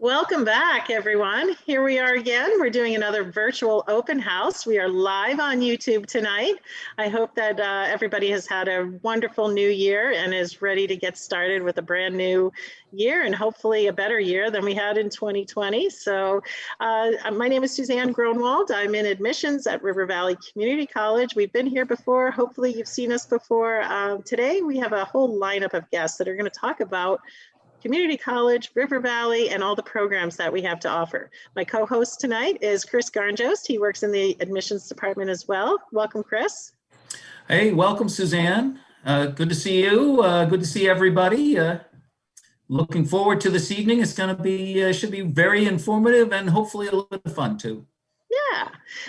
Welcome back, everyone. Here we are again. We're doing another virtual open house. We are live on YouTube tonight. I hope that everybody has had a wonderful new year and is ready to get started with a brand new year and hopefully a better year than we had in 2020. So my name is Suzanne Gronwald. I'm in admissions at River Valley Community College. We've been here before. Hopefully you've seen us before. Today we have a whole lineup of guests that are going to talk about community college, River Valley, and all the programs that we have to offer. My co-host tonight is Chris Garnjost. He works in the admissions department as well. Welcome, Chris. Hey, welcome, Suzanne. Good to see you. Good to see everybody. Looking forward to this evening. It's going to be, should be very informative and hopefully a little bit of fun too. Yeah,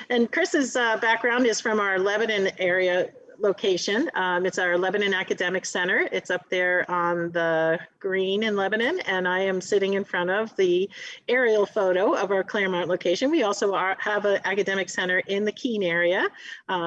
and Chris's background is from our Lebanon area location. It's our Lebanon Academic Center. It's up there on the green in Lebanon, and I am sitting in front of the aerial photo of our Claremont location. We also have an academic center in the Keene area.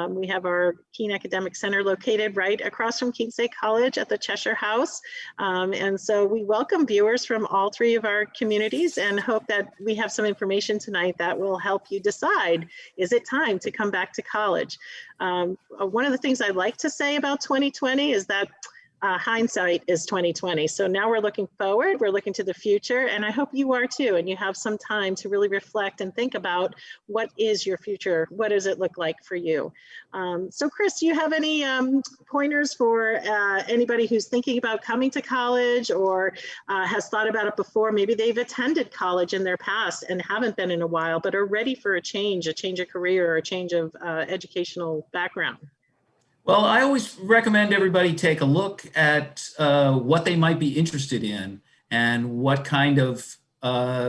We have our Keene Academic Center located right across from Keene State College at the Cheshire House. And so we welcome viewers from all three of our communities and hope that we have some information tonight that will help you decide, is it time to come back to college? One of the things I like to say about 2020 is that hindsight is 2020. So now we're looking forward, we're looking to the future, and I hope you are too, and you have some time to really reflect and think about what is your future, what does it look like for you? So Chris, do you have any pointers for anybody who's thinking about coming to college or has thought about it before? Maybe they've attended college in their past and haven't been in a while, but are ready for a change of career or a change of educational background. Well, I always recommend everybody take a look at what they might be interested in and what kind of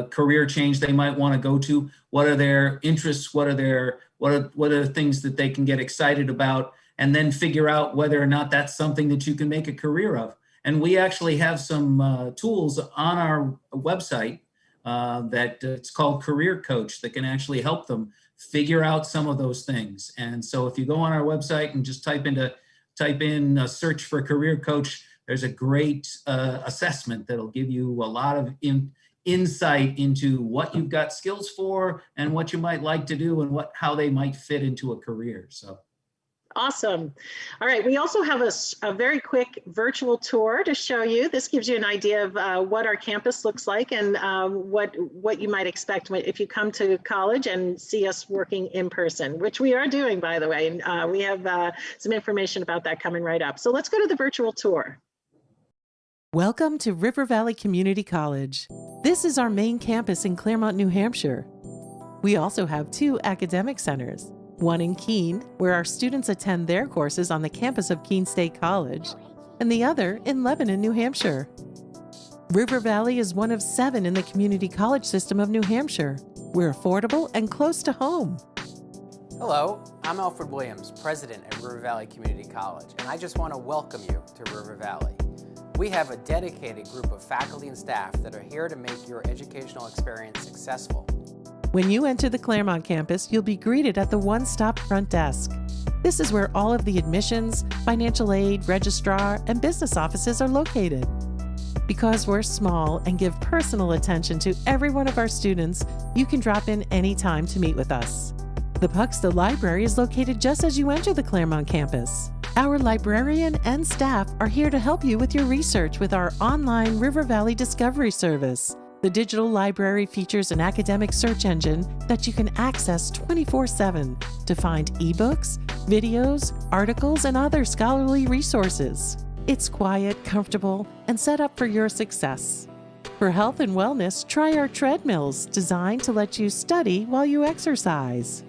career change they might want to go to. What are their interests? What are the things that they can get excited about? And then figure out whether or not that's something that you can make a career of. And we actually have some tools on our website that it's called Career Coach that can actually help them figure out some of those things. And so if you go on our website and just type in a search for Career Coach, there's a great assessment that'll give you a lot of insight into what you've got skills for and what you might like to do and how they might fit into a career. So. Awesome. All right, we also have a very quick virtual tour to show you. This gives you an idea of what our campus looks like and what you might expect if you come to college and see us working in person, which we are doing, by the way. And we have some information about that coming right up. So let's go to the virtual tour. Welcome to River Valley Community College. This is our main campus in Claremont, New Hampshire. We also have two academic centers. One in Keene, where our students attend their courses on the campus of Keene State College, and the other in Lebanon, New Hampshire. River Valley is one of 7 in the community college system of New Hampshire. We're affordable and close to home. Hello, I'm Alfred Williams, president at River Valley Community College, and I just want to welcome you to River Valley. We have a dedicated group of faculty and staff that are here to make your educational experience successful. When you enter the Claremont campus, you'll be greeted at the one-stop front desk. This is where all of the admissions, financial aid, registrar, and business offices are located. Because we're small and give personal attention to every one of our students, you can drop in anytime to meet with us. The Puxta Library is located just as you enter the Claremont campus. Our librarian and staff are here to help you with your research with our online River Valley Discovery Service. The digital library features an academic search engine that you can access 24/7 to find ebooks, videos, articles, and other scholarly resources. It's quiet, comfortable, and set up for your success. For health and wellness, try our treadmills designed to let you study while you exercise.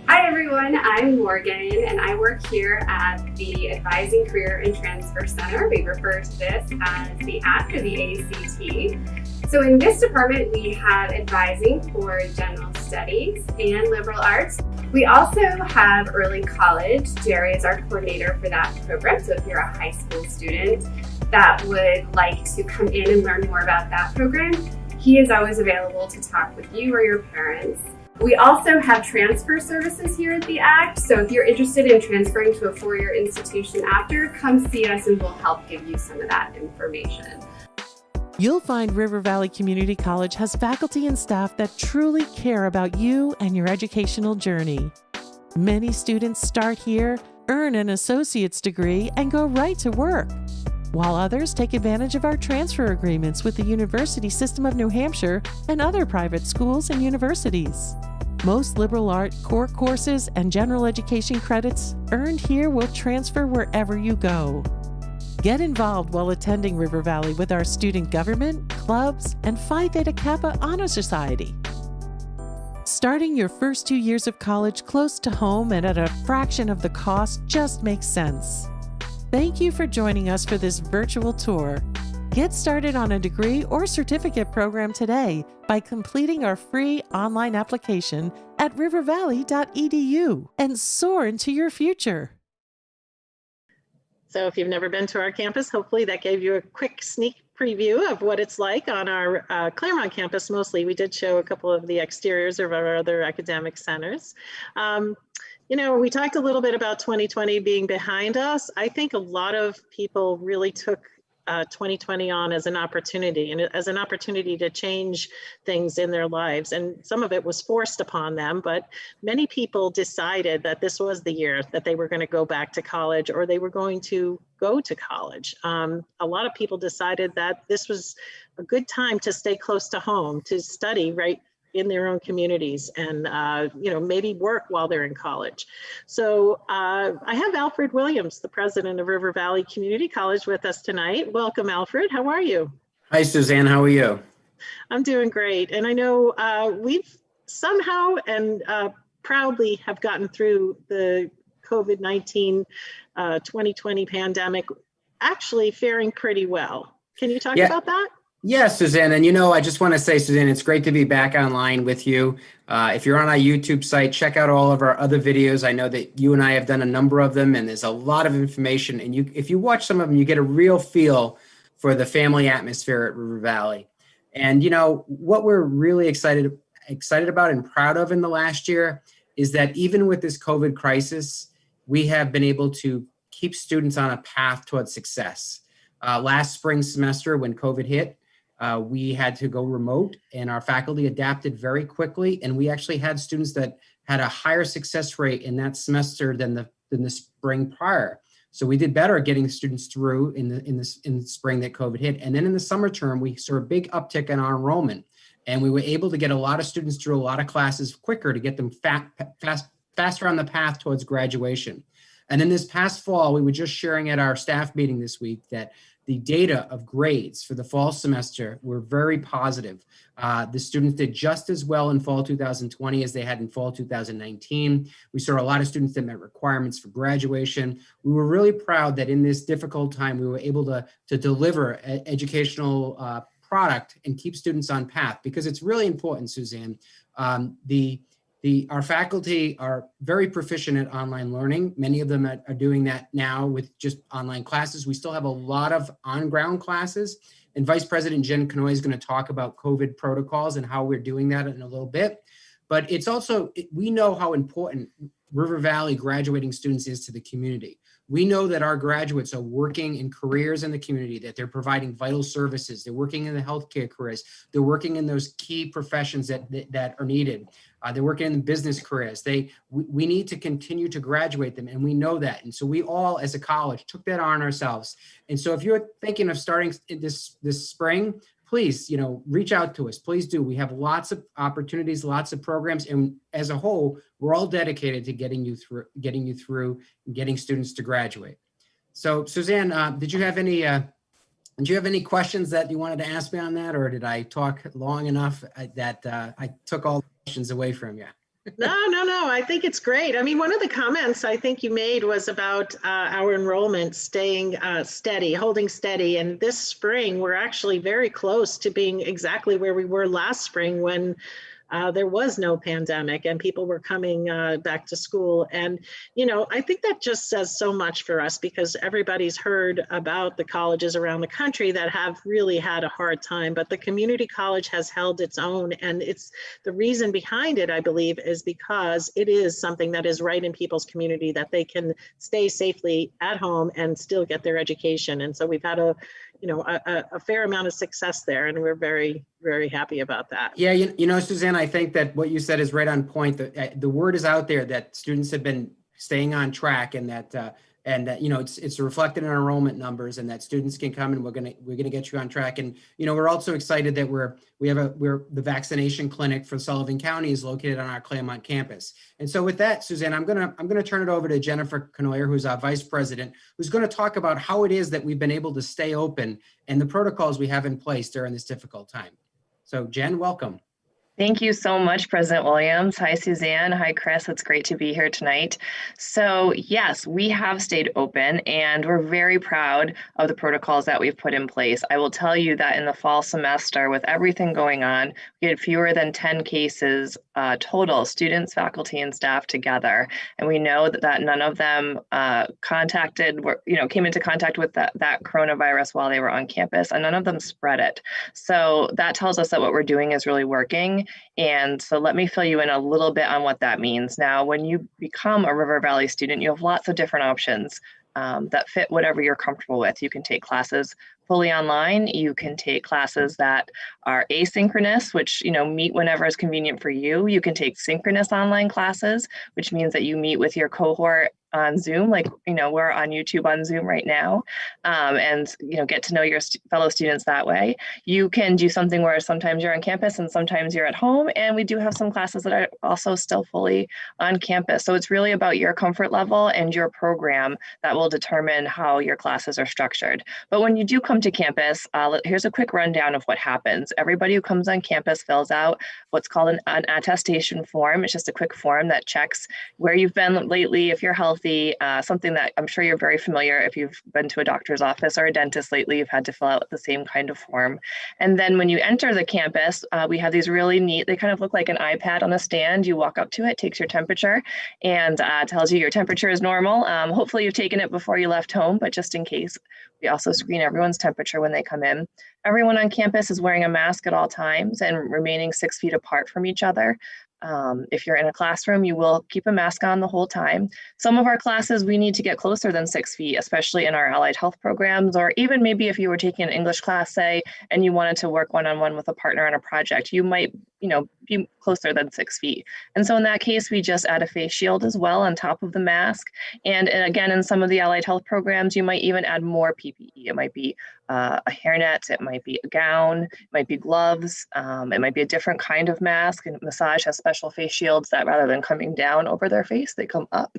Hi everyone, I'm Morgan and I work here at the Advising Career and Transfer Center. We refer to this as the ACT or the ACT. So in this department, we have advising for general studies and liberal arts. We also have early college. Jerry is our coordinator for that program. So if you're a high school student that would like to come in and learn more about that program, he is always available to talk with you or your parents. We also have transfer services here at the ACT. So if you're interested in transferring to a four-year institution after, come see us and we'll help give you some of that information. You'll find River Valley Community College has faculty and staff that truly care about you and your educational journey. Many students start here, earn an associate's degree, and go right to work, while others take advantage of our transfer agreements with the University System of New Hampshire and other private schools and universities. Most liberal art, core courses, and general education credits earned here will transfer wherever you go. Get involved while attending River Valley with our student government, clubs, and Phi Theta Kappa Honor Society. Starting your first 2 years of college close to home and at a fraction of the cost just makes sense. Thank you for joining us for this virtual tour. Get started on a degree or certificate program today by completing our free online application at rivervalley.edu and soar into your future. So if you've never been to our campus, hopefully that gave you a quick sneak preview of what it's like on our Claremont campus. Mostly, we did show a couple of the exteriors of our other academic centers. You know, we talked a little bit about 2020 being behind us. I think a lot of people really took 2020 on as an opportunity, and as an opportunity to change things in their lives. And some of it was forced upon them, but many people decided that this was the year that they were going to go back to college, or they were going to go to college. A lot of people decided that this was a good time to stay close to home, to study right in their own communities, and you know, maybe work while they're in college. So I have Alfred Williams, the president of River Valley Community College, with us tonight. Welcome, Alfred. How are you? Hi, Suzanne. How are you? I'm doing great. And I know we've somehow and proudly have gotten through the COVID-19 2020 pandemic, actually faring pretty well. Can you talk about that? Yes, Suzanne. And you know, I just want to say, Suzanne, it's great to be back online with you. If you're on our YouTube site, check out all of our other videos. I know that you and I have done a number of them, and there's a lot of information. And if you watch some of them, you get a real feel for the family atmosphere at River Valley. And you know, what we're really excited about and proud of in the last year is that even with this COVID crisis, we have been able to keep students on a path towards success. Last spring semester, when COVID hit, we had to go remote, and our faculty adapted very quickly. And we actually had students that had a higher success rate in that semester than the spring prior. So we did better getting students through in the spring that COVID hit. And then in the summer term, we saw a big uptick in our enrollment, and we were able to get a lot of students through a lot of classes quicker to get them faster on the path towards graduation. And then this past fall, we were just sharing at our staff meeting this week that the data of grades for the fall semester were very positive. The students did just as well in fall 2020 as they had in fall 2019. We saw a lot of students that met requirements for graduation. We were really proud that in this difficult time, we were able to deliver an educational product and keep students on path, because it's really important, Suzanne. Our faculty are very proficient at online learning. Many of them are doing that now with just online classes. We still have a lot of on-ground classes, and Vice President Jen Kanoy is going to talk about COVID protocols and how we're doing that in a little bit. But it's also, we know how important River Valley graduating students is to the community. We know that our graduates are working in careers in the community, that they're providing vital services. They're working in the healthcare careers. They're working in those key professions that are needed. They're working in the business careers. We need to continue to graduate them, and we know that. And so we all, as a college, took that on ourselves. And so if you're thinking of starting this spring, please, you know, reach out to us. Please do. We have lots of opportunities, lots of programs, and as a whole, we're all dedicated to getting you through, and getting students to graduate. So, Suzanne, did you have any questions that you wanted to ask me on that, or did I talk long enough that I took all the questions away from you? No. I think it's great. I mean, one of the comments I think you made was about our enrollment staying steady, holding steady. And this spring, we're actually very close to being exactly where we were last spring when there was no pandemic and people were coming back to school. And, you know, I think that just says so much for us, because everybody's heard about the colleges around the country that have really had a hard time, but the community college has held its own. And it's the reason behind it, I believe, is because it is something that is right in people's community, that they can stay safely at home and still get their education. And so we've had a a fair amount of success there, and we're very, very happy about that. Yeah, you know, Suzanne, I think that what you said is right on point. The word is out there that students have been staying on track, and that you know, it's reflected in our enrollment numbers, and that students can come, and we're gonna get you on track. And you know, we're also excited that we're the vaccination clinic for Sullivan County is located on our Claremont campus. And so with that, Suzanne, I'm gonna turn it over to Jennifer Canoyer, who's our vice president, who's going to talk about how it is that we've been able to stay open and the protocols we have in place during this difficult time. So Jen, welcome. Thank you so much, President Williams. Hi, Suzanne. Hi, Chris. It's great to be here tonight. So yes, we have stayed open, and we're very proud of the protocols that we've put in place. I will tell you that in the fall semester, with everything going on, we had fewer than 10 cases total, students, faculty, and staff together. And we know that none of them came into contact with that coronavirus while they were on campus, and none of them spread it. So that tells us that what we're doing is really working. And so let me fill you in a little bit on what that means. Now, when you become a River Valley student, you have lots of different options that fit whatever you're comfortable with. You can take classes fully online. You can take classes that are asynchronous, which, you know, meet whenever is convenient for you. You can take synchronous online classes, which means that you meet with your cohort on Zoom, like, you know, we're on YouTube on Zoom right now, and, you know, get to know your fellow students that way. You can do something where sometimes you're on campus and sometimes you're at home, and we do have some classes that are also still fully on campus. So it's really about your comfort level and your program that will determine how your classes are structured. But when you do come to campus, here's a quick rundown of what happens. Everybody who comes on campus fills out what's called an attestation form. It's just a quick form that checks where you've been lately, if you're healthy, something that I'm sure you're very familiar. If you've been to a doctor's office or a dentist lately, you've had to fill out the same kind of form. And then when you enter the campus, we have these really neat, they kind of look like an iPad on a stand. You walk up to it, takes your temperature, and tells you your temperature is normal. Hopefully you've taken it before you left home, but just in case, we also screen everyone's temperature when they come in. Everyone on campus is wearing a mask at all times and remaining 6 feet apart from each other. If you're in a classroom, you will keep a mask on the whole time. Some of our classes, we need to get closer than 6 feet, especially in our allied health programs, or even maybe if you were taking an English class, say, and you wanted to work one-on-one with a partner on a project, you might, you know, be closer than 6 feet. And so in that case, we just add a face shield as well on top of the mask. And again, in some of the allied health programs, you might even add more PPE. It might be a hairnet, it might be a gown, it might be gloves, it might be a different kind of mask. And massage has special face shields that rather than coming down over their face, they come up.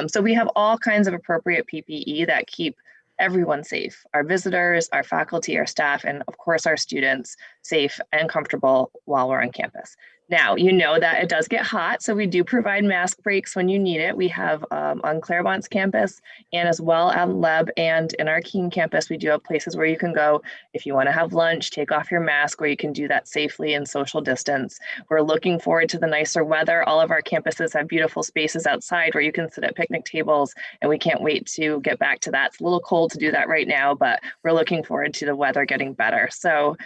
So we have all kinds of appropriate PPE that keep everyone safe, our visitors, our faculty, our staff, and of course our students safe and comfortable while we're on campus. Now, you know that it does get hot, so we do provide mask breaks when you need it. We have on Claremont's campus and as well at Leb and in our Keene campus, we do have places where you can go if you want to have lunch, take off your mask, where you can do that safely and social distance. We're looking forward to the nicer weather. All of our campuses have beautiful spaces outside where you can sit at picnic tables, and we can't wait to get back to that. It's a little cold to do that right now, but we're looking forward to the weather getting better. So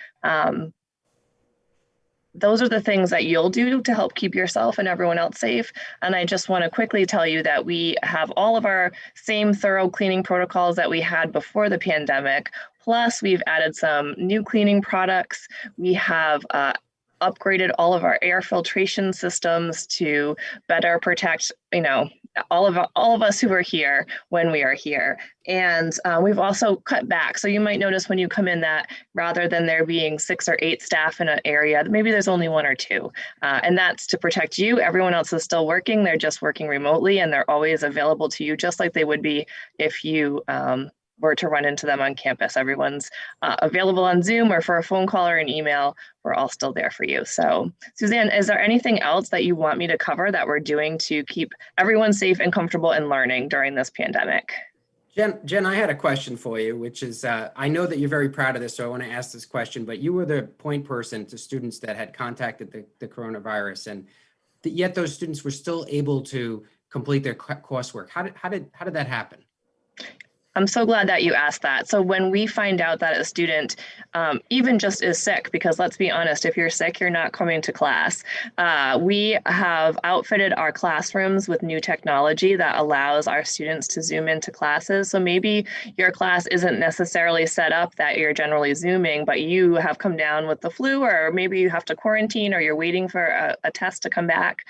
those are the things that you'll do to help keep yourself and everyone else safe. And I just want to quickly tell you that we have all of our same thorough cleaning protocols that we had before the pandemic. Plus, we've added some new cleaning products. We have upgraded all of our air filtration systems to better protect, you know, all of us who are here when we are here. And we've also cut back. So you might notice when you come in that rather than there being 6 or 8 staff in an area, maybe there's only 1 or 2. And that's to protect you. Everyone else is still working. They're just working remotely, and they're always available to you, just like they would be if you were to run into them on campus. Everyone's available on Zoom or for a phone call or an email. We're all still there for you. So Suzanne, is there anything else that you want me to cover that we're doing to keep everyone safe and comfortable in learning during this pandemic? Jen, I had a question for you, which is, I know that you're very proud of this, so I want to ask this question, but you were the point person to students that had contacted the coronavirus, and yet those students were still able to complete their coursework. How did that happen? I'm so glad that you asked that. So when we find out that a student even just is sick, because let's be honest, if you're sick, you're not coming to class. We have outfitted our classrooms with new technology that allows our students to Zoom into classes. So maybe your class isn't necessarily set up that you're generally Zooming, but you have come down with the flu, or maybe you have to quarantine, or you're waiting for a test to come back.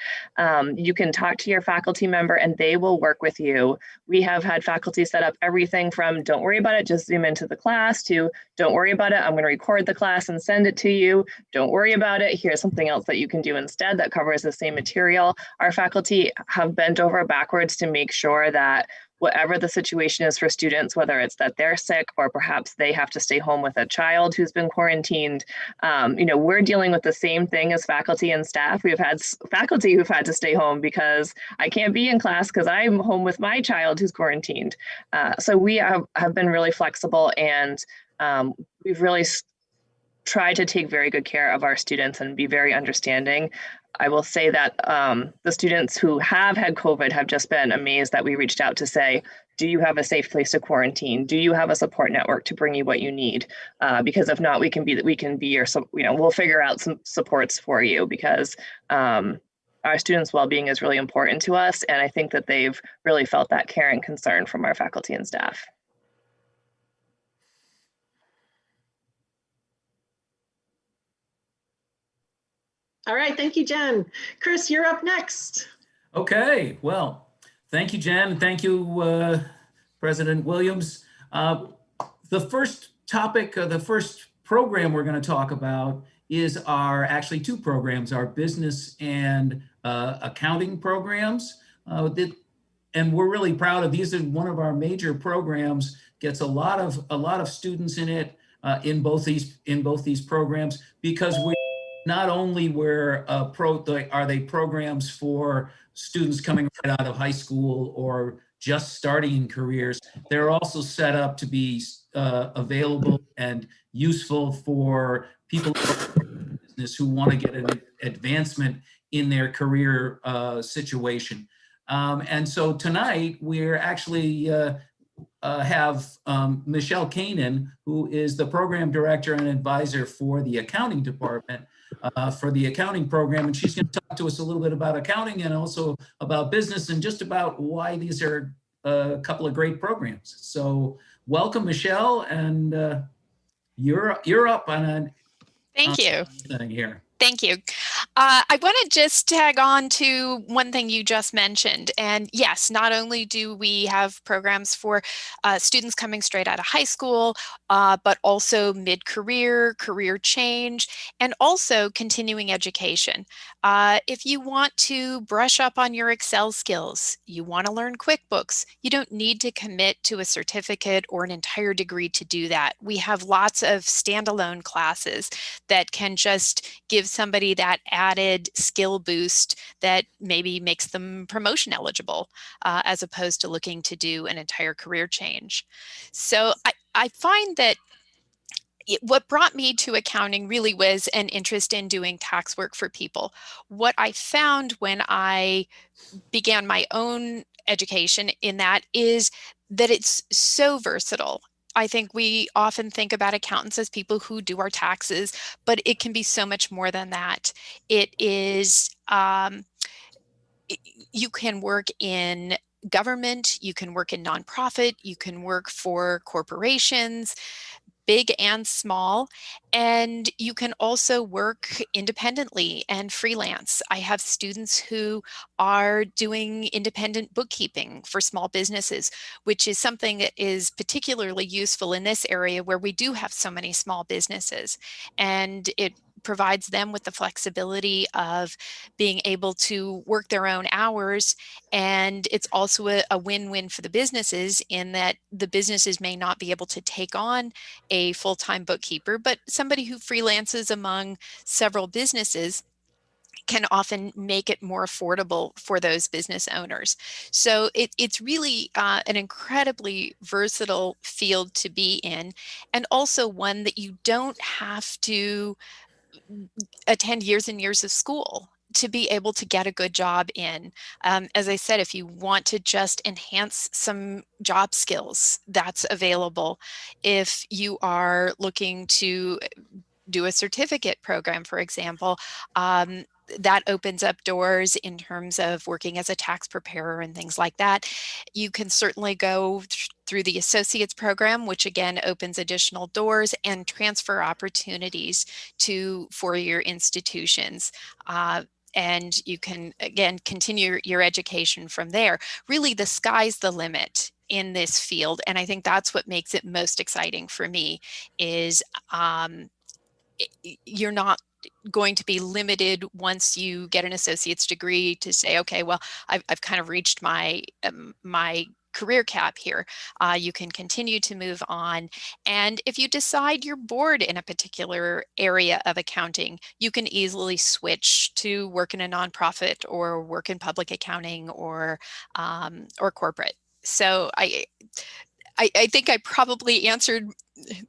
You can talk to your faculty member and they will work with you. We have had faculty set up everything from don't worry about it, just Zoom into the class, to don't worry about it, I'm going to record the class and send it to you. Don't worry about it, here's something else that you can do instead that covers the same material. Our faculty have bent over backwards to make sure that whatever the situation is for students, whether it's that they're sick or perhaps they have to stay home with a child who's been quarantined, we're dealing with the same thing as faculty and staff. We've had faculty who've had to stay home because I can't be in class because I'm home with my child who's quarantined. So we have been really flexible, and we've really tried to take very good care of our students and be very understanding. I will say that the students who have had COVID have just been amazed that we reached out to say, do you have a safe place to quarantine? Do you have a support network to bring you what you need? Because if not, we can be your, we'll figure out some supports for you, because our students' well-being is really important to us. And I think that they've really felt that care and concern from our faculty and staff. All right, thank you, Jen. Chris, you're up next. Okay, well, thank you, Jen, and thank you, President Williams. The first topic, the first program we're going to talk about is actually two programs, our business and accounting programs. And we're really proud of these. Are one of our major programs, gets a lot of students in it, in both these programs, because we not only are they programs for students coming right out of high school or just starting careers, they're also set up to be available and useful for people in business who want to get an advancement in their career situation. And so tonight we're actually have Michelle Kanan, who is the program director and advisor for the accounting department, for the accounting program. And she's going to talk to us a little bit about accounting and also about business and just about why these are a couple of great programs. So welcome, Michelle, and you're up on Thank you. Here. Thank you. I want to just tag on to one thing you just mentioned. And yes, not only do we have programs for students coming straight out of high school, but also mid-career, career change, and also continuing education. If you want to brush up on your Excel skills, you want to learn QuickBooks, you don't need to commit to a certificate or an entire degree to do that. We have lots of standalone classes that can just give somebody that added skill boost that maybe makes them promotion eligible, as opposed to looking to do an entire career change. So I find that what brought me to accounting really was an interest in doing tax work for people. What I found when I began my own education in that is that it's so versatile. I think we often think about accountants as people who do our taxes, but it can be so much more than that. It is, you can work in government, you can work in nonprofit, you can work for corporations, big and small, and you can also work independently and freelance. I have students who are doing independent bookkeeping for small businesses, which is something that is particularly useful in this area where we do have so many small businesses, and it provides them with the flexibility of being able to work their own hours. And it's also a win-win for the businesses in that the businesses may not be able to take on a full-time bookkeeper, but somebody who freelances among several businesses can often make it more affordable for those business owners. So it's really an incredibly versatile field to be in, and also one that you don't have to attend years and years of school. to be able to get a good job in. As I said, if you want to just enhance some job skills, that's available. If you are looking to do a certificate program, for example, that opens up doors in terms of working as a tax preparer and things like that. You can certainly go through the associates program, which again opens additional doors and transfer opportunities to four-year institutions. And you can, again, continue your education from there. Really, the sky's the limit in this field. And I think that's what makes it most exciting for me is you're not going to be limited once you get an associate's degree to say, okay, well, I've kind of reached my my career cap here. You can continue to move on. And if you decide you're bored in a particular area of accounting, you can easily switch to work in a nonprofit or work in public accounting or corporate. So I think I probably answered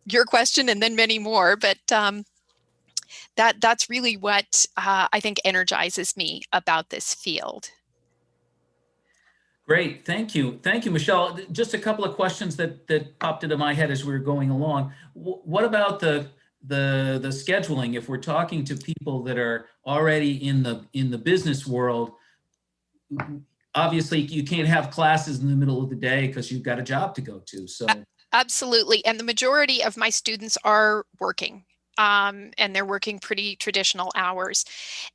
your question and then many more, but that's really what I think energizes me about this field. Great, thank you. Thank you, Michelle. Just a couple of questions that popped into my head as we were going along. What about the scheduling? If we're talking to people that are already in the business world, obviously you can't have classes in the middle of the day because you've got a job to go to. So absolutely, and the majority of my students are working. And they're working pretty traditional hours.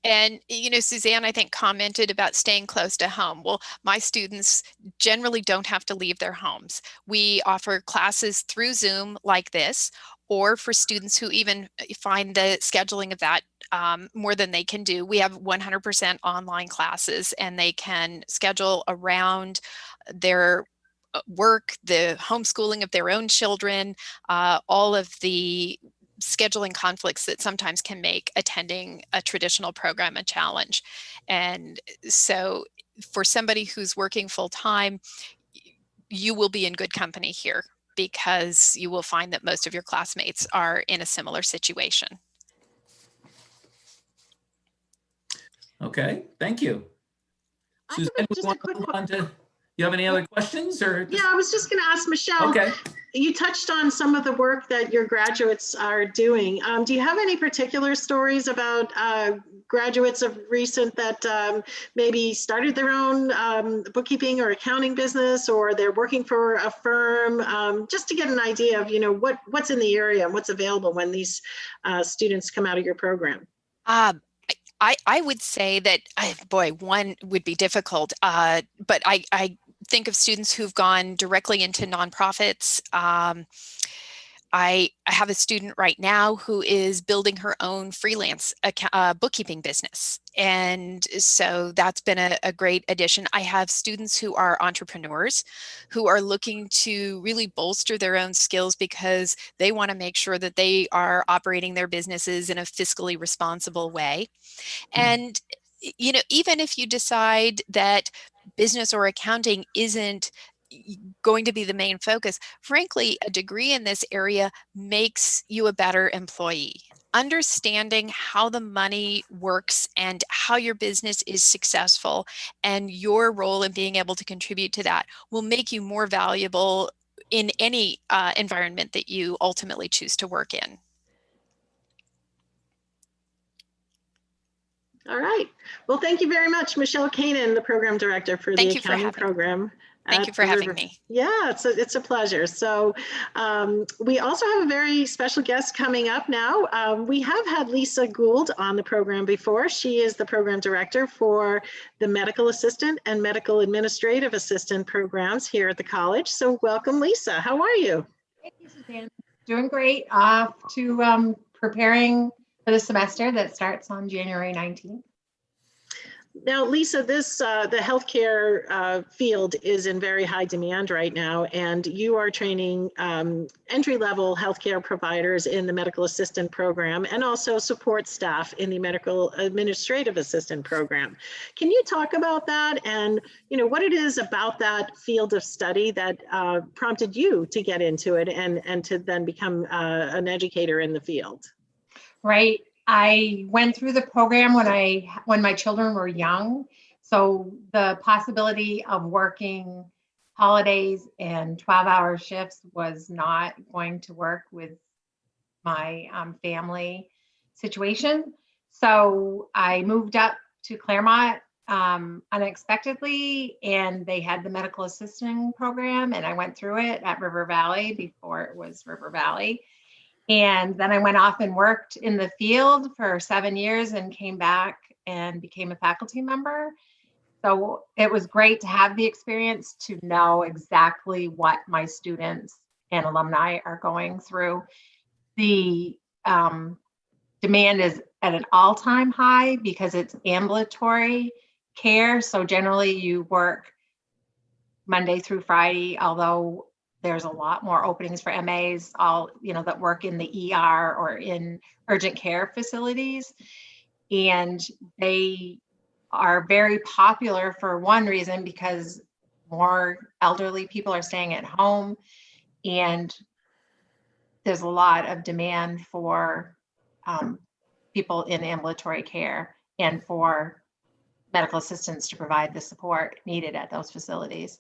And, you know, Suzanne, I think, commented about staying close to home. Well, my students generally don't have to leave their homes. We offer classes through Zoom like this, or for students who even find the scheduling of that more than they can do. We have 100% online classes, and they can schedule around their work, the homeschooling of their own children, all of the scheduling conflicts that sometimes can make attending a traditional program a challenge. And so for somebody who's working full time, you will be in good company here because you will find that most of your classmates are in a similar situation. okay, thank you. Suzanne, you have any other questions or? Yeah, I was just going to ask Michelle. Okay. You touched on some of the work that your graduates are doing. Do you have any particular stories about graduates of recent that maybe started their own bookkeeping or accounting business, or they're working for a firm, just to get an idea of, you know, what's in the area and what's available when these students come out of your program? I would say that, boy, one would be difficult, but I think of students who've gone directly into nonprofits. I have a student right now who is building her own freelance bookkeeping business. And so that's been a great addition. I have students who are entrepreneurs who are looking to really bolster their own skills because they want to make sure that they are operating their businesses in a fiscally responsible way. And, you know, even if you decide that business or accounting isn't going to be the main focus, frankly, a degree in this area makes you a better employee. Understanding how the money works and how your business is successful and your role in being able to contribute to that will make you more valuable in any environment that you ultimately choose to work in. All right. Well, thank you very much, Michelle Kanan, the program director for the accounting program. Thank you for having me. Yeah, it's a pleasure. So we also have a very special guest coming up now. We have had Lisa Gould on the program before. She is the program director for the medical assistant and medical administrative assistant programs here at the college. So welcome, Lisa. How are you? Thank you, Suzanne. Doing great. Off to preparing for the semester that starts on January 19th. Now, Lisa, this the healthcare field is in very high demand right now, and you are training entry-level healthcare providers in the medical assistant program and also support staff in the medical administrative assistant program. Can you talk about that and, you know, what it is about that field of study that prompted you to get into it and to then become an educator in the field? Right. I went through the program when my children were young. So the possibility of working holidays and 12-hour shifts was not going to work with my family situation. So I moved up to Claremont unexpectedly, and they had the medical assisting program, and I went through it at River Valley before it was River Valley. And then I went off and worked in the field for 7 years and came back and became a faculty member. So it was great to have the experience to know exactly what my students and alumni are going through. The demand is at an all-time high because it's ambulatory care. So generally you work Monday through Friday, although there's a lot more openings for MAs, that work in the ER or in urgent care facilities. And they are very popular for one reason, because more elderly people are staying at home, and there's a lot of demand for people in ambulatory care and for medical assistants to provide the support needed at those facilities.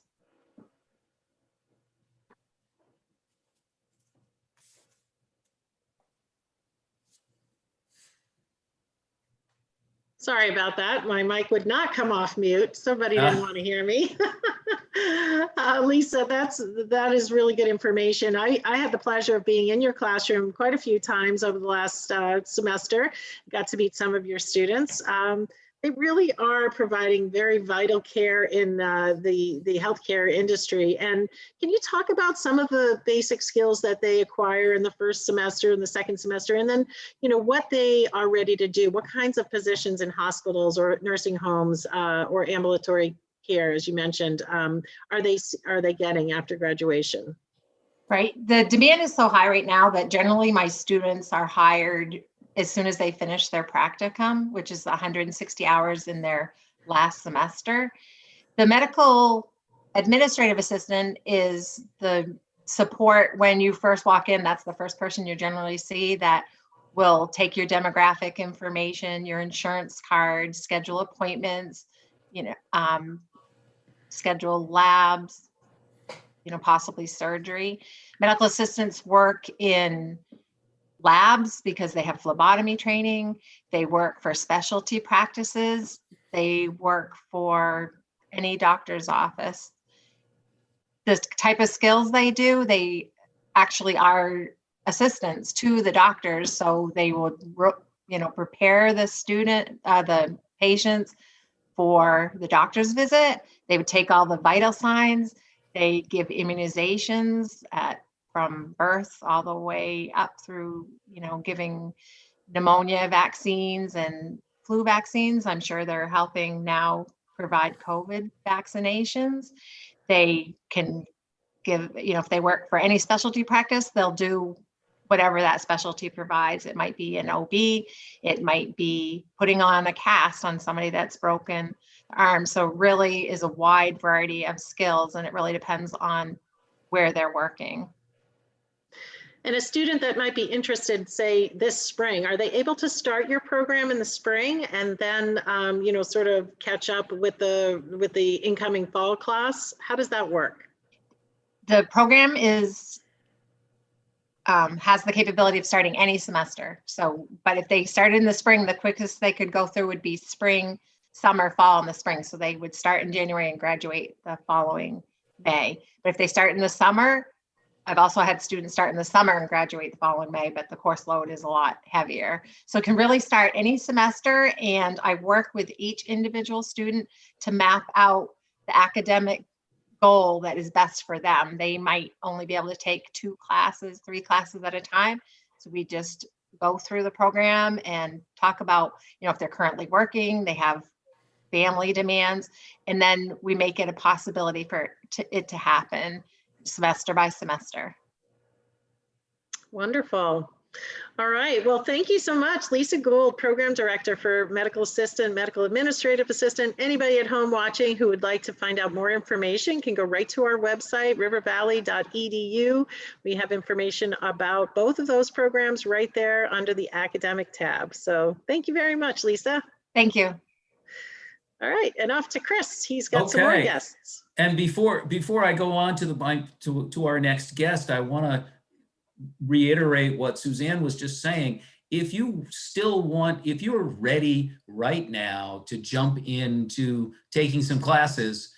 Sorry about that. My mic would not come off mute. Somebody didn't want to hear me. Lisa, that is really good information. I had the pleasure of being in your classroom quite a few times over the last semester. Got to meet some of your students. They really are providing very vital care in the healthcare industry. And can you talk about some of the basic skills that they acquire in the first semester and the second semester, and then what they are ready to do? What kinds of positions in hospitals or nursing homes or ambulatory care, as you mentioned, are they getting after graduation? Right. The demand is so high right now that generally my students are hired as soon as they finish their practicum, which is 160 hours in their last semester. The medical administrative assistant is the support when you first walk in. That's the first person you generally see that will take your demographic information, your insurance card, schedule appointments, schedule labs, possibly surgery. Medical assistants work in labs because they have phlebotomy training. They work for specialty practices. They work for any doctor's office. The type of skills they do, they actually are assistants to the doctors. So they would, prepare the patients for the doctor's visit. They would take all the vital signs. They give immunizations from birth all the way up through, giving pneumonia vaccines and flu vaccines. I'm sure they're helping now provide COVID vaccinations. They can give, if they work for any specialty practice, they'll do whatever that specialty provides. It might be an OB, it might be putting on a cast on somebody that's broken arm. So really is a wide variety of skills, and it really depends on where they're working. And a student that might be interested, say this spring, are they able to start your program in the spring and then, sort of catch up with the incoming fall class? How does that work? The program has the capability of starting any semester. So, but if they started in the spring, the quickest they could go through would be spring, summer, fall, and the spring. So they would start in January and graduate the following May. But if they start in the summer, I've also had students start in the summer and graduate the following May, but the course load is a lot heavier. So it can really start any semester, and I work with each individual student to map out the academic goal that is best for them. They might only be able to take 2 classes, 3 classes at a time. So we just go through the program and talk about, if they're currently working, they have family demands, and then we make it a possibility for it to happen semester by semester. Wonderful. All right. Well, thank you so much, Lisa Gould, Program Director for Medical Assistant, Medical Administrative Assistant. Anybody at home watching who would like to find out more information can go right to our website, rivervalley.edu. We have information about both of those programs right there under the academic tab. So thank you very much, Lisa. Thank you. All right, and off to Chris. He's got some more Okay. guests. And before I go on to our next guest, I want to reiterate what Suzanne was just saying. If you're ready right now to jump into taking some classes,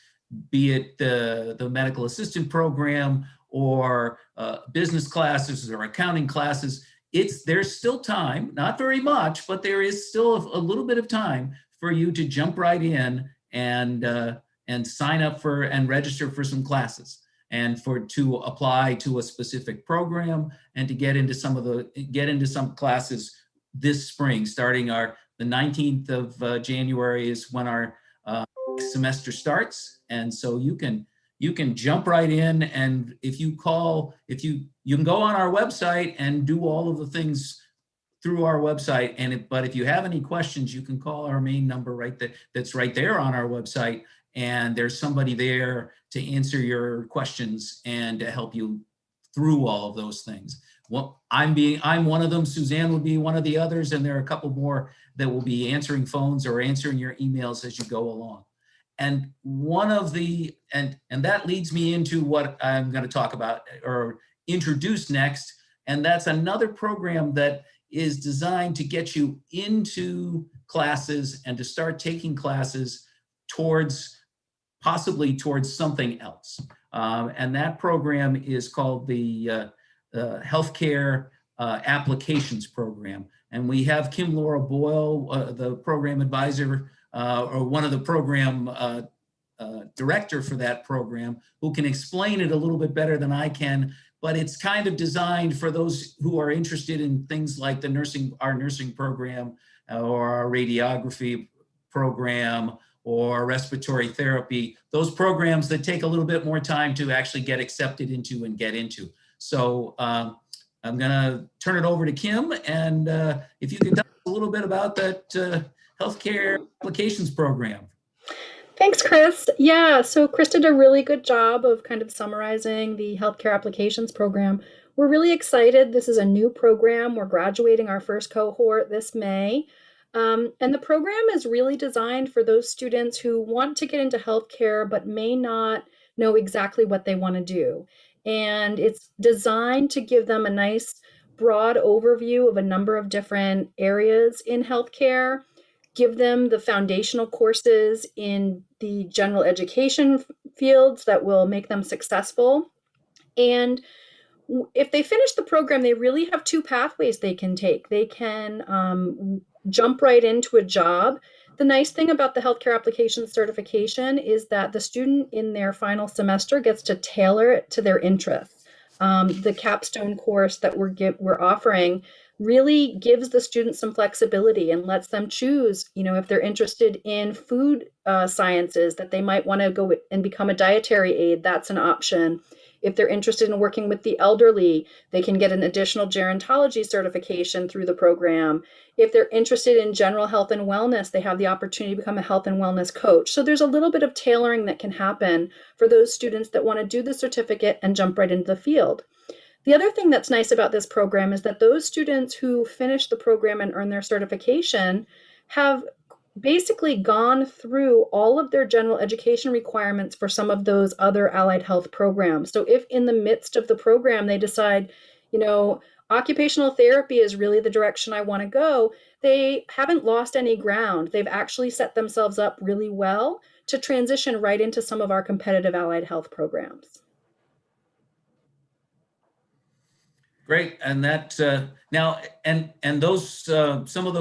be it the medical assistant program or business classes or accounting classes, there's still time, not very much, but there is still a little bit of time for you to jump right in and sign up for and register for some classes, and to apply to a specific program and to get into some classes this spring. Starting the 19th of January is when our semester starts, and so you can jump right in. And if you can go on our website and do all of the things through our website. But if you have any questions, you can call our main number right there. That's right there on our website. And there's somebody there to answer your questions and to help you through all of those things. Well, I'm one of them. Suzanne will be one of the others, and there are a couple more that will be answering phones or answering your emails as you go along. And that leads me into what I'm going to talk about or introduce next. And that's another program that is designed to get you into classes and to start taking classes possibly towards something else. And that program is called the Healthcare Applications Program. And we have Kim Laura Boyle, the program advisor, or one of the program director for that program, who can explain it a little bit better than I can. But it's kind of designed for those who are interested in things like our nursing program or our radiography program or respiratory therapy, those programs that take a little bit more time to actually get accepted into and get into. So I'm gonna turn it over to Kim, and if you could tell us a little bit about that healthcare applications program. Thanks, Chris. Yeah, so Chris did a really good job of kind of summarizing the healthcare applications program. We're really excited. This is a new program. We're graduating our first cohort this May. And the program is really designed for those students who want to get into healthcare but may not know exactly what they want to do. And it's designed to give them a nice broad overview of a number of different areas in healthcare, give them the foundational courses in the general education fields that will make them successful. And if they finish the program, they really have two pathways they can take. They can jump right into a job. The nice thing about the healthcare application certification is that the student in their final semester gets to tailor it to their interests. The capstone course that we're offering really gives the students some flexibility and lets them choose, if they're interested in food sciences, that they might want to go and become a dietary aide, that's an option. If they're interested in working with the elderly, they can get an additional gerontology certification through the program. If they're interested in general health and wellness, they have the opportunity to become a health and wellness coach. So there's a little bit of tailoring that can happen for those students that want to do the certificate and jump right into the field. The other thing that's nice about this program is that those students who finish the program and earn their certification have basically gone through all of their general education requirements for some of those other allied health programs. So if in the midst of the program they decide, occupational therapy is really the direction I want to go, they haven't lost any ground. They've actually set themselves up really well to transition right into some of our competitive allied health programs. Great, and that now and those some of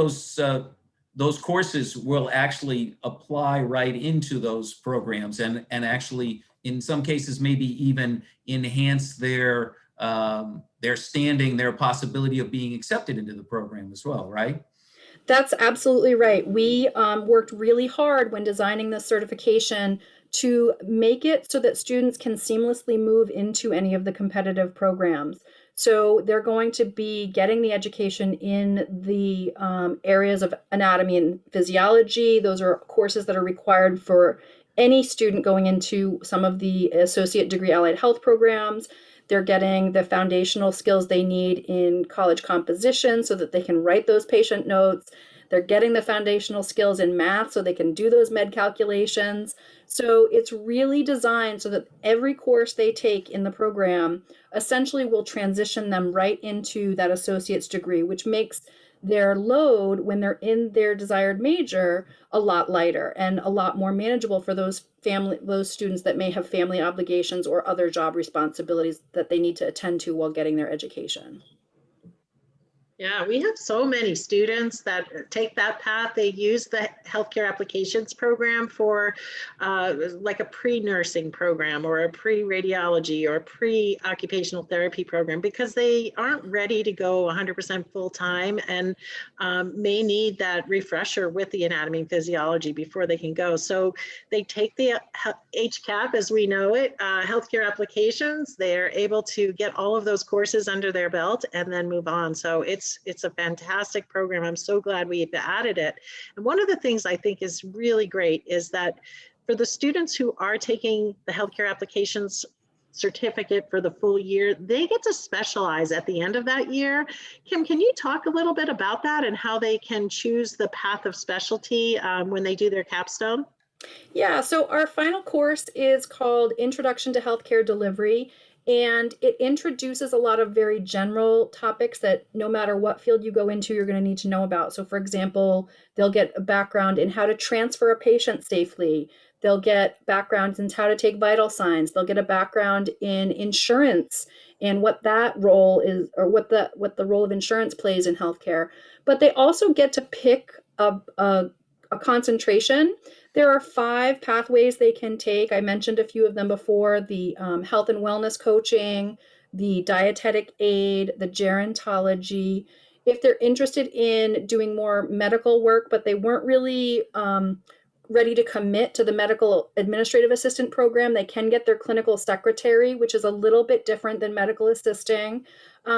those courses will actually apply right into those programs and actually in some cases maybe even enhance their standing, their possibility of being accepted into the program as well, right? That's absolutely right. We worked really hard when designing this certification to make it so that students can seamlessly move into any of the competitive programs. So they're going to be getting the education in the areas of anatomy and physiology. Those are courses that are required for any student going into some of the associate degree allied health programs. They're getting the foundational skills they need in college composition so that they can write those patient notes. They're getting the foundational skills in math so they can do those med calculations. So it's really designed so that every course they take in the program essentially will transition them right into that associate's degree, which makes their load when they're in their desired major a lot lighter and a lot more manageable for those students that may have family obligations or other job responsibilities that they need to attend to while getting their education. Yeah, we have so many students that take that path. They use the healthcare applications program for like a pre-nursing program or a pre-radiology or pre-occupational therapy program because they aren't ready to go 100% full-time and may need that refresher with the anatomy and physiology before they can go. So they take the HCAP as we know it, healthcare applications. They're able to get all of those courses under their belt and then move on. So it's a fantastic program. I'm so glad we've added it. And one of the things I think is really great is that for the students who are taking the healthcare applications certificate for the full year, they get to specialize at the end of that year. Kim, can you talk a little bit about that and how they can choose the path of specialty when they do their capstone? Yeah, so our final course is called Introduction to Healthcare Delivery. And it introduces a lot of very general topics that no matter what field you go into, you're going to need to know about. So for example, they'll get a background in how to transfer a patient safely. They'll get backgrounds in how to take vital signs. They'll get a background in insurance and what that role is, or what the role of insurance plays in healthcare. But they also get to pick a concentration. There are 5 pathways they can take. I mentioned a few of them before: the health and wellness coaching, the dietetic aid, the gerontology. If they're interested in doing more medical work, but they weren't really ready to commit to the medical administrative assistant program, they can get their clinical secretary, which is a little bit different than medical assisting.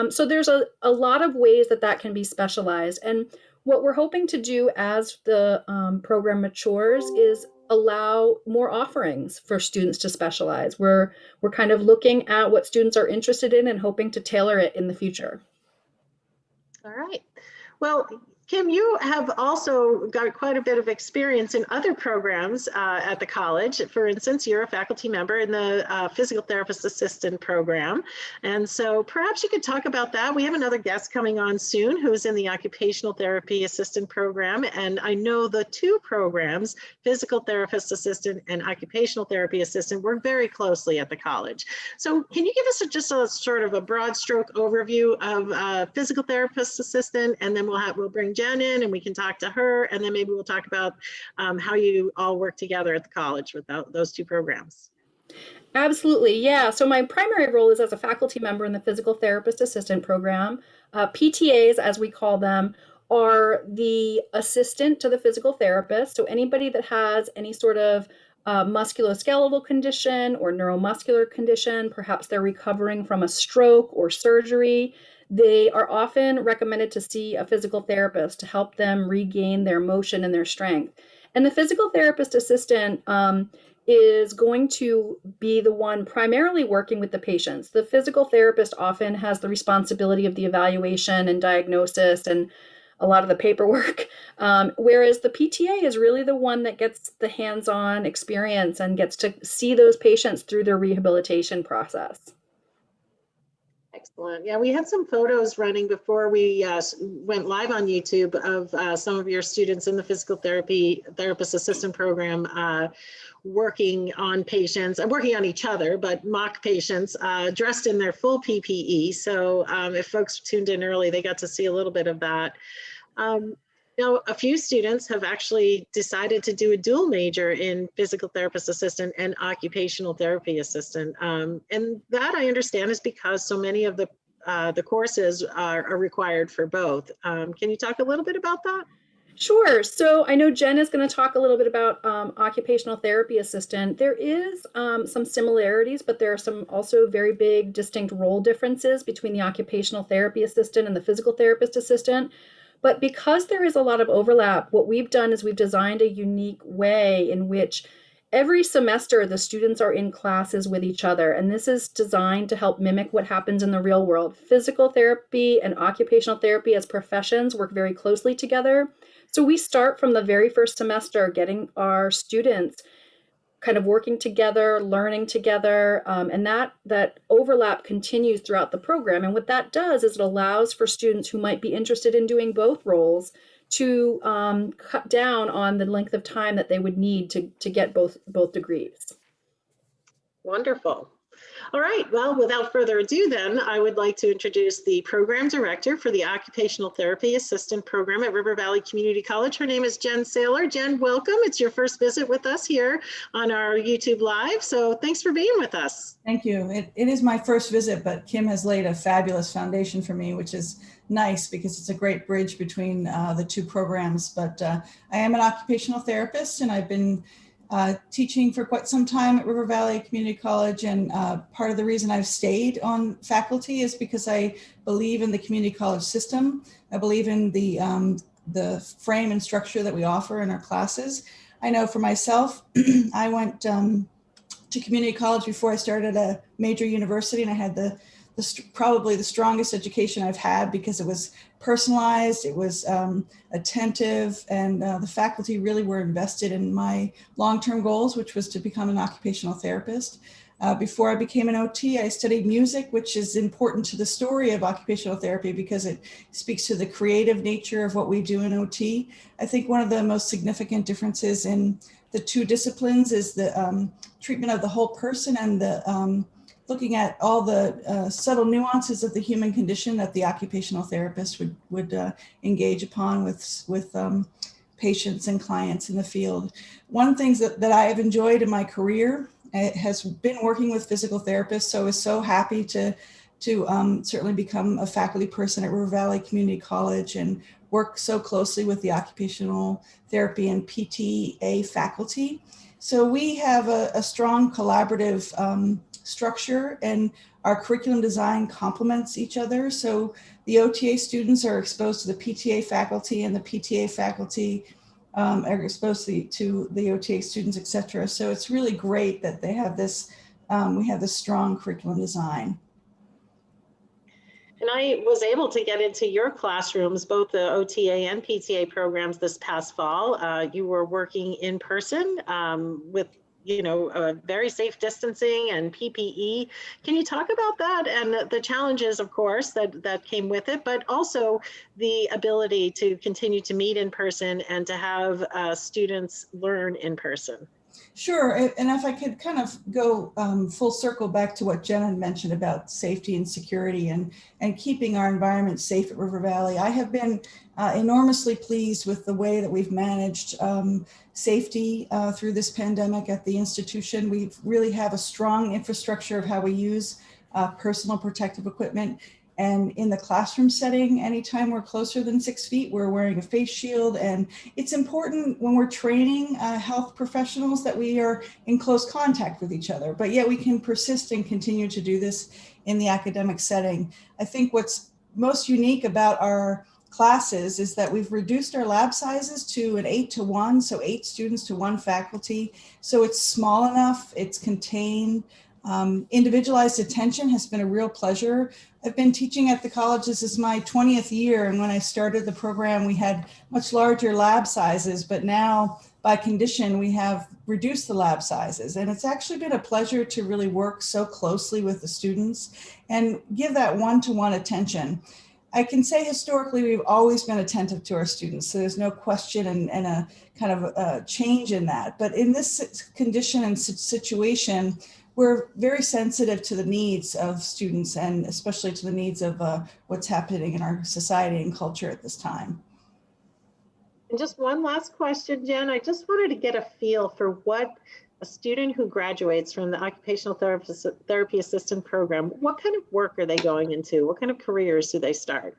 So there's a lot of ways that can be specialized. And what we're hoping to do as the program matures is allow more offerings for students to specialize. We're kind of looking at what students are interested in and hoping to tailor it in the future. All right. Well, Kim, you have also got quite a bit of experience in other programs at the college. For instance, you're a faculty member in the physical therapist assistant program. And so perhaps you could talk about that. We have another guest coming on soon who's in the occupational therapy assistant program. And I know the 2 programs, physical therapist assistant and occupational therapy assistant, work very closely at the college. So can you give us just a sort of a broad stroke overview of physical therapist assistant, and then we'll bring Jen in and we can talk to her, and then maybe we'll talk about how you all work together at the college with those 2 programs. Absolutely, yeah. So my primary role is as a faculty member in the physical therapist assistant program. PTAs, as we call them, are the assistant to the physical therapist. So anybody that has any sort of musculoskeletal condition or neuromuscular condition, perhaps they're recovering from a stroke or surgery, they are often recommended to see a physical therapist to help them regain their motion and their strength. And the physical therapist assistant is going to be the one primarily working with the patients. The physical therapist often has the responsibility of the evaluation and diagnosis and a lot of the paperwork, whereas the PTA is really the one that gets the hands-on experience and gets to see those patients through their rehabilitation process. Excellent. Yeah, we had some photos running before we went live on YouTube of some of your students in the physical therapist assistant program working on patients, working on each other, but mock patients dressed in their full PPE. So if folks tuned in early, they got to see a little bit of that. Now, a few students have actually decided to do a dual major in physical therapist assistant and occupational therapy assistant. And that I understand is because so many of the courses are required for both. Can you talk a little bit about that? Sure. So I know Jen is going to talk a little bit about occupational therapy assistant. There is some similarities, but there are some also very big distinct role differences between the occupational therapy assistant and the physical therapist assistant. But because there is a lot of overlap, what we've done is we've designed a unique way in which every semester the students are in classes with each other. And this is designed to help mimic what happens in the real world. Physical therapy and occupational therapy as professions work very closely together. So we start from the very first semester getting our students kind of working together, learning together, and that overlap continues throughout the program. And what that does is it allows for students who might be interested in doing both roles to cut down on the length of time that they would need to get both degrees. Wonderful. All right, well, without further ado then, I would like to introduce the program director for the Occupational Therapy Assistant Program at River Valley Community College. Her name is Jen Saylor. Jen, welcome. It's your first visit with us here on our YouTube Live, so thanks for being with us. Thank you. It is my first visit, but Kim has laid a fabulous foundation for me, which is nice because it's a great bridge between the two programs. But I am an occupational therapist, and I've been teaching for quite some time at River Valley Community College, and part of the reason I've stayed on faculty is because I believe in the community college system. I believe in the frame and structure that we offer in our classes. I know for myself, I went to community college before I started at a major university, and I had probably the strongest education I've had because it was personalized, it was attentive, and the faculty really were invested in my long-term goals, which was to become an occupational therapist. Before I became an OT, I studied music, which is important to the story of occupational therapy because it speaks to the creative nature of what we do in OT. I think one of the most significant differences in the two disciplines is the treatment of the whole person and the looking at all the subtle nuances of the human condition that the occupational therapist would engage upon with patients and clients in the field. One of the things that I have enjoyed in my career has been working with physical therapists. So I was so happy to certainly become a faculty person at River Valley Community College and work so closely with the occupational therapy and PTA faculty. So we have a strong collaborative structure, and our curriculum design complements each other. So the OTA students are exposed to the PTA faculty, and the PTA faculty are exposed to the OTA students, et cetera. So it's really great that they have this, we have this strong curriculum design. And I was able to get into your classrooms, both the OTA and PTA programs this past fall. You were working in person with very safe distancing and PPE. Can you talk about that and the challenges, of course, that came with it, but also the ability to continue to meet in person and to have students learn in person? Sure, and if I could kind of go full circle back to what Jen had mentioned about safety and security and keeping our environment safe at River Valley, I have been enormously pleased with the way that we've managed safety through this pandemic at the institution. We really have a strong infrastructure of how we use personal protective equipment. And in the classroom setting, anytime we're closer than 6 feet, we're wearing a face shield. And it's important when we're training health professionals that we are in close contact with each other, but yet we can persist and continue to do this in the academic setting. I think what's most unique about our classes is that we've reduced our lab sizes to an 8-to-1, so 8 students to 1 faculty. So it's small enough, it's contained. Individualized attention has been a real pleasure. I've been teaching at the college. This is my 20th year. And when I started the program, we had much larger lab sizes, but now by condition, we have reduced the lab sizes. And it's actually been a pleasure to really work so closely with the students and give that one-to-one attention. I can say historically, we've always been attentive to our students. So there's no question and a kind of a change in that. But in this condition and situation, we're very sensitive to the needs of students and especially to the needs of what's happening in our society and culture at this time. And just one last question, Jen. I just wanted to get a feel for what a student who graduates from the Occupational Therapy Assistant Program, what kind of work are they going into? What kind of careers do they start?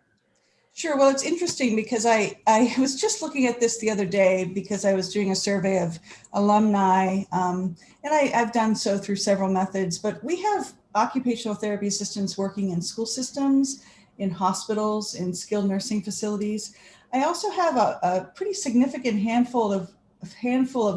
Sure. Well, it's interesting because I was just looking at this the other day because I was doing a survey of alumni, and I've done so through several methods, but we have occupational therapy assistants working in school systems, in hospitals, in skilled nursing facilities. I also have a pretty significant handful of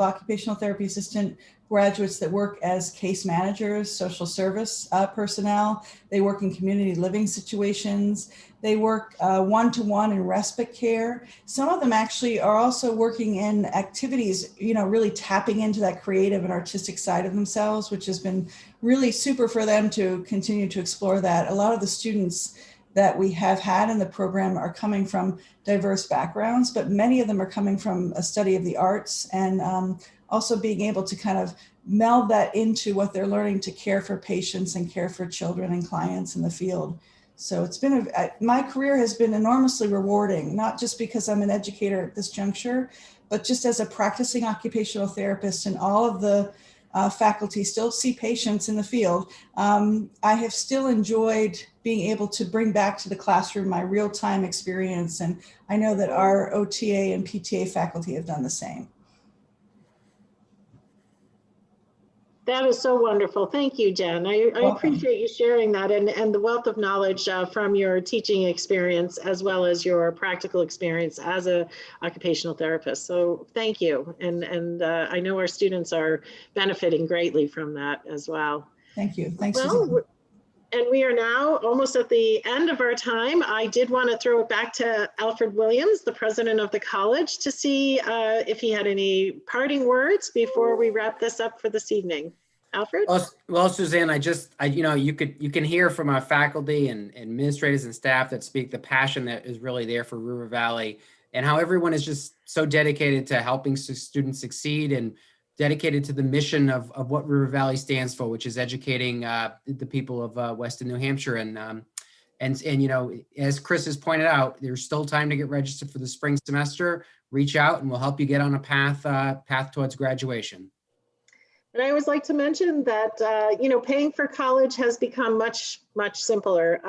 occupational therapy assistant graduates that work as case managers, social service personnel. They work in community living situations. They work one-to-one in respite care. Some of them actually are also working in activities, really tapping into that creative and artistic side of themselves, which has been really super for them to continue to explore that. A lot of the students that we have had in the program are coming from diverse backgrounds, but many of them are coming from a study of the arts and also being able to kind of meld that into what they're learning to care for patients and care for children and clients in the field. So it's been, my career has been enormously rewarding, not just because I'm an educator at this juncture, but just as a practicing occupational therapist, and all of the faculty still see patients in the field. I have still enjoyed being able to bring back to the classroom my real-time experience. And I know that our OTA and PTA faculty have done the same. That is so wonderful. Thank you, Jen. I appreciate you sharing that and the wealth of knowledge from your teaching experience as well as your practical experience as a occupational therapist. So thank you. And I know our students are benefiting greatly from that as well. Thank you. Thanks, well, Suzanne. And we are now almost at the end of our time. I did want to throw it back to Alfred Williams, the president of the college, to see if he had any parting words before we wrap this up for this evening. Alfred? Well, Suzanne, you can hear from our faculty and administrators and staff that speak the passion that is really there for River Valley, and how everyone is just so dedicated to helping students succeed and dedicated to the mission of what River Valley stands for, which is educating the people of Western New Hampshire. And as Chris has pointed out, there's still time to get registered for the spring semester. Reach out and we'll help you get on a path towards graduation. And I always like to mention that, paying for college has become much, much simpler.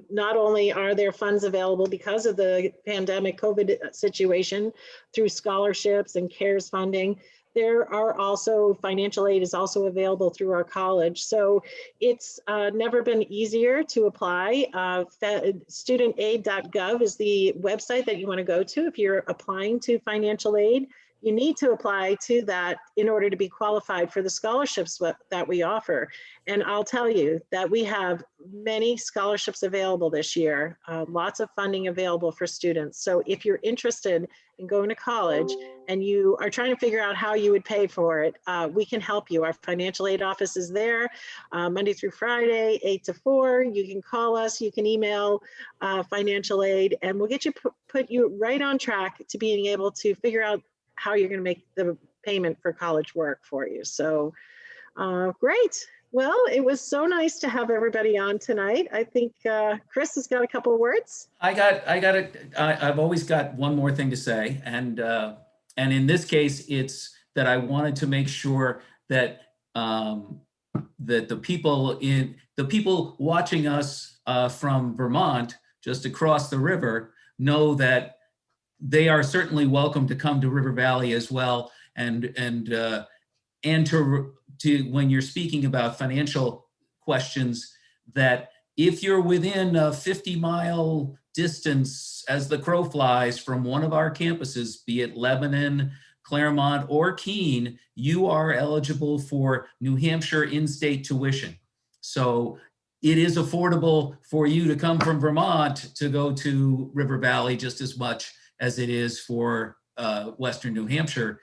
Not only are there funds available because of the pandemic COVID situation through scholarships and CARES funding, there are also financial aid is also available through our college. So it's never been easier to apply. Studentaid.gov is the website that you want to go to if you're applying to financial aid. You need to apply to that in order to be qualified for the scholarships that we offer. And I'll tell you that we have many scholarships available this year, lots of funding available for students. So if you're interested in going to college and you are trying to figure out how you would pay for it, we can help you. Our financial aid office is there Monday through Friday, 8 to 4. You can call us, you can email financial aid, and we'll get you put you right on track to being able to figure out how you're going to make the payment for college work for you. So great. Well, it was so nice to have everybody on tonight. I think Chris has got a couple of words. I've always got one more thing to say. And in this case, it's that I wanted to make sure that that the people watching us from Vermont, just across the river, know that they are certainly welcome to come to River Valley as well, and to when you're speaking about financial questions, that if you're within a 50-mile distance as the crow flies from one of our campuses, be it Lebanon, Claremont, or Keene, you are eligible for New Hampshire in-state tuition. So it is affordable for you to come from Vermont to go to River Valley just as much as it is for Western New Hampshire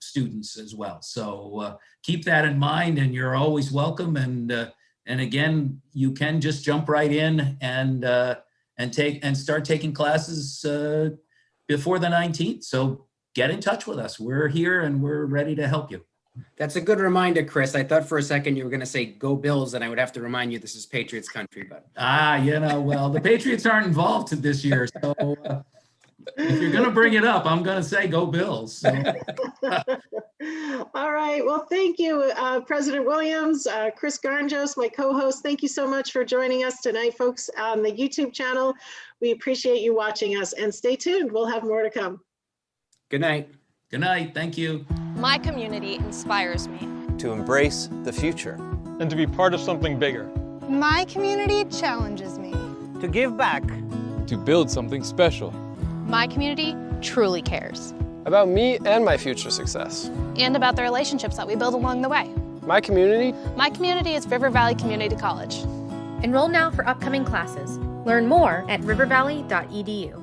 students as well. So keep that in mind, and you're always welcome. And again, you can just jump right in and start taking classes before the 19th. So get in touch with us. We're here and we're ready to help you. That's a good reminder, Chris. I thought for a second you were going to say "Go Bills," and I would have to remind you this is Patriots country. But well, the Patriots aren't involved this year, so If you're going to bring it up, I'm going to say go Bills. So. All right. Well, thank you, President Williams, Chris Garnjos, my co-host. Thank you so much for joining us tonight, folks, on the YouTube channel. We appreciate you watching us, and stay tuned. We'll have more to come. Good night. Good night. Thank you. My community inspires me. To embrace the future. And to be part of something bigger. My community challenges me. To give back. To build something special. My community truly cares. About me and my future success. And about the relationships that we build along the way. My community? My community is River Valley Community College. Enroll now for upcoming classes. Learn more at rivervalley.edu.